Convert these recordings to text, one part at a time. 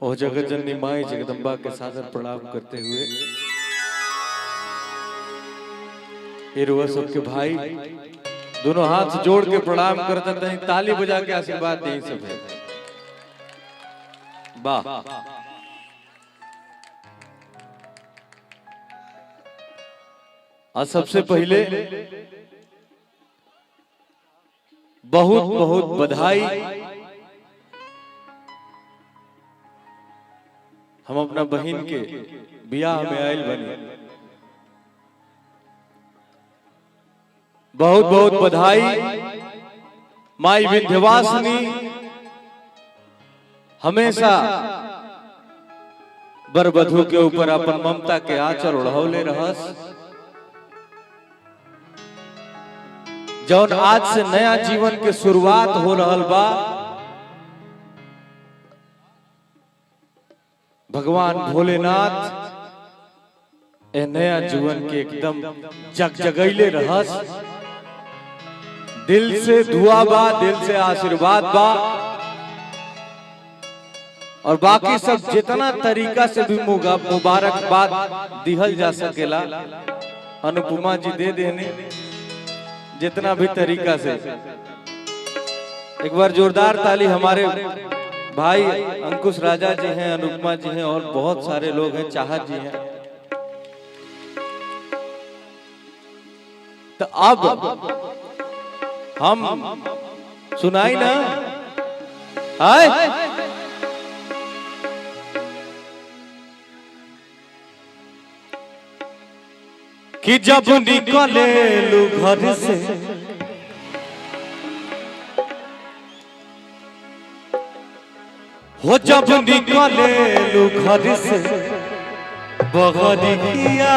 ओ जगत जननी माई जगदम्बा के सादर प्रणाम करते हुए हिरुआ सबके भाई दोनों हाथ जोड़ के प्रणाम करते हैं, ताली बजा के आशीर्वाद दें सब है। वाह आज सबसे पहले बहुत बहुत बधाई। हम अपना बहन के बियाह में आयल बनी, बहुत बहुत बधाई। माई विंध्यवासिनी हमेशा वर वधू के ऊपर अपन ममता के आंचल ओढ़ौले रहस। जौन आज से नया जीवन के शुरुआत हो रहल बा, भगवान भोलेनाथ ए नया जीवन के एकदम जगजगैले रहस। दिल से दुआ बा, दिल से आशीर्वाद बा, और बाकी सब जितना तरीका से भी मुबारकबाद दिहल जा सकेला अनुपमा जी दे देने, जितना भी तरीका से। एक बार जोरदार ताली हमारे भाई अंकुश राजा जी हैं, अनुपमा जी हैं और बहुत सारे लोग हैं, चाहत जी हैं। तो अब हम सुनाई ना आए कि जब निकले लू घर से हो, जब निकले लू घर से बगरिया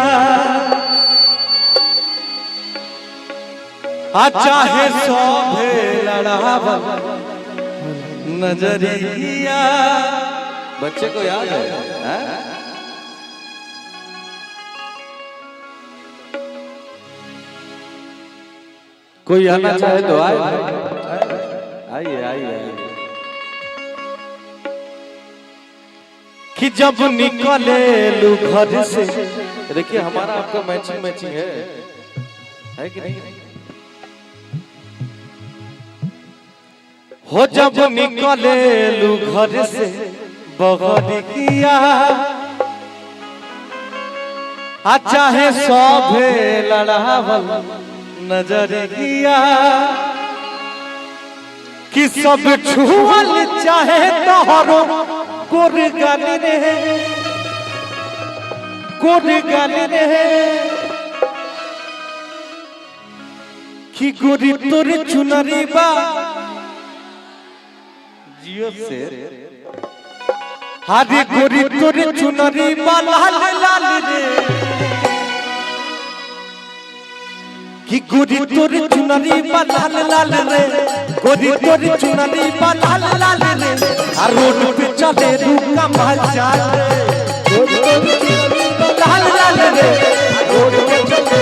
चाहे सोभे लड़ावल नजरिया। बच्चे को याद है? कोई आना चाहे तो आए, आइए आइए। कि जब निकले लू घर से, देखिए हमारा आपका मैचिंग मैचिंग है कि नहीं? हो जब निकले लू घर से बगरिया चाहे सोभे लड़ावल नजरिया, कि सब छुअल चाहे तोहरो गोरगाल रे, गोरगाल रे, कि गोरी तोर चुनरी बा जियो से हादी, गोरी तोर चुनरी बा लाल लाल रे, कि गोरी तोर चुनरी बा लाल लाल रे, गोरी तोर चुनरी बा लाल लाल रे, आ रोड पे चले रूका मजा रे, गोरी तोर चुनरी बा लाल लाल रे, रोड पे चले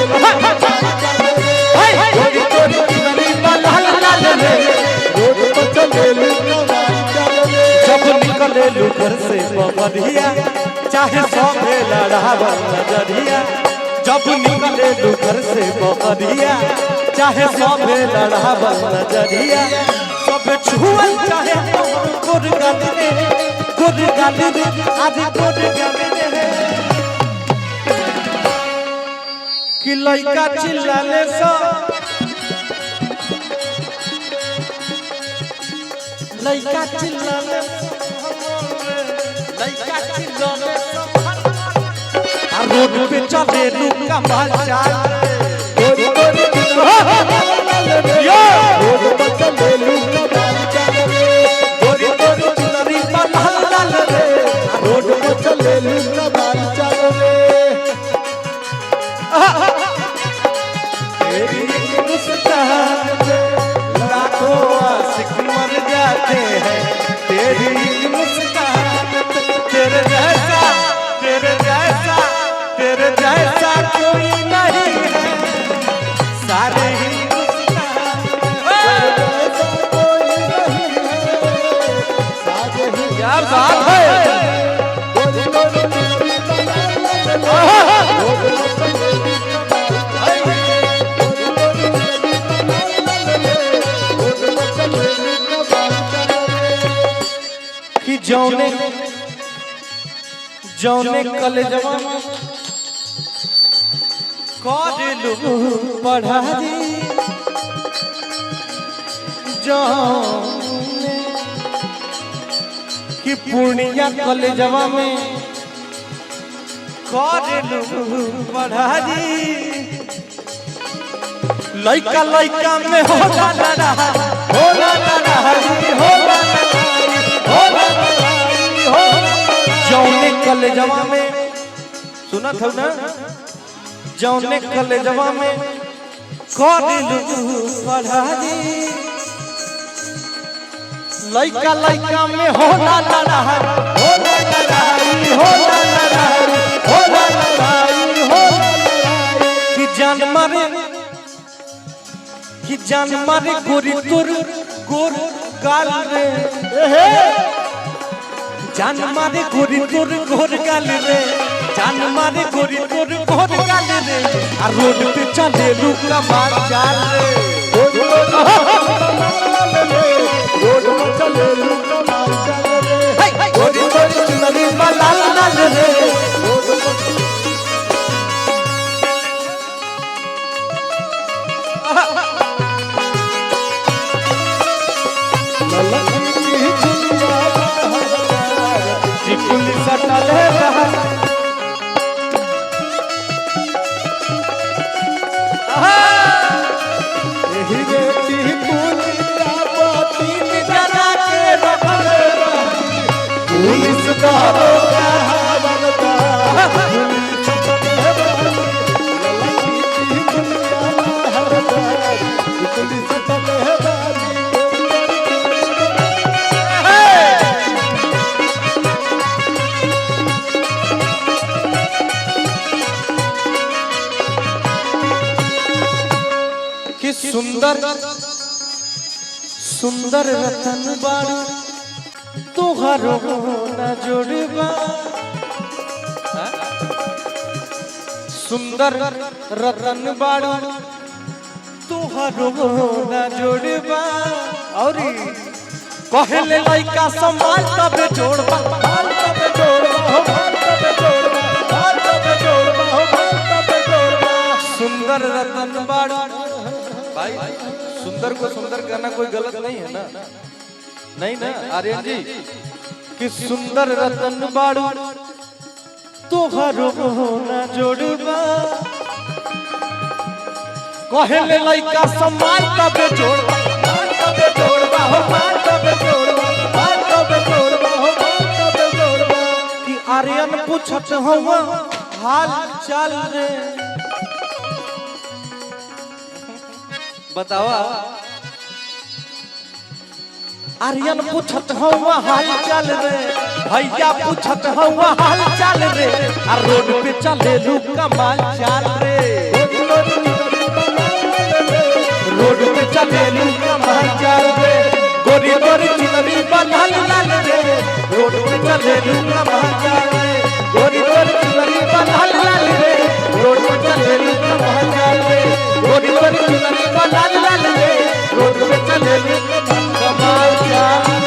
गोरी तोर चुनरी बा लाल लाल रे, रोड पे चले रूका मजा रे। जब निकले लू घर से बगरिया चाहे सोभे लड़ावल नजरिया, जब निकले लू घर से बगरिया चाहे सोभे लड़ावल नजरिया, सब छुअल चाहे गोरगाल रे, गोरगाल रे, आज गोरगाल रे, कि लइका चिल्लाले सो, लइका चिल्लाले, लइका चिल्लाले रोड पे चले लूका मजा रे, रोड पे चले लूका मजा रे, गोरी गोरी चुनरी बा लाल लाल रे, रोड पे चले लूका मजा रे। तेरी मुस्कान पे लाखों आशिक मर जाते हैं, तेरी मुस्कान पे तेरे जैसा, तेरे जैसा, तेरे जैसा कोई नहीं है, सारे हिंदुस्तान कि जौने जौने कलेजवा करेलू पढ़ाई जौने कि पूर्णिया कलेजवा में करेलू पढ़ाई लइका लइका में होला लड़ाई होला लड़ाई होला जौने कलेजवा में सुना था ना जौने कलेजवा में करेलू पढ़ाई लइका लइका में होला लड़ाई होला लड़ाई होला लड़ाई होला लड़ाई होला कि जान मारे गोरी तोर गोर गाल रे जान मारे गोरी तोर गोर गाल रे जान मारे गोरी तोर गोर गाल रे आ रोड पे चले लुका मार चाल रे रोड पे चले लुका मार चाल रे गोरी गोरी चुनरी वाला लाल रे पुलिस टले पुलिस सुंदर सुंदर रतन बाड़ू तुहारो न जोड़बा सुंदर रतन बाड़ू तुहारो न जोड़बा और कहले लइका समाज तब जोड़बा हाल तब जोड़बा हो हाल तब जोड़बा हाल तब जोड़बा हो हाल तब जोड़बा सुंदर रतन बाड़ू भाई सुंदर को सुंदर कहना कोई गलत नहीं है ना नहीं ना आर्यन जी कि सुंदर रतन बाड़ू तुहारो न जोड़बा कहले लइका समाज तब जोड़बा हाल तब जोड़बा हो हाल तब जोड़बा हाल तब जोड़बा हो हाल तब जोड़बा कि आर्यन पूछत हवा हाल चाल रे बतावा आर्यन पूछत हवा हाल चाल रे भैया पूछत हवा हाल चाल रे आ रोड पे चले लुका माल चाल रे रोड पे चले लुका माल चाल रे गोरी गोरी चुनरी बंधल लाल रे रोड पे चले लुका माल चाल रे गोरी गोरी चुनरी बंधल लाल रे रोड पे चले लुका माल चाल रे गोरी गोरी चुनरी बंधल लाल रे रोड पे चले लुका माल चाल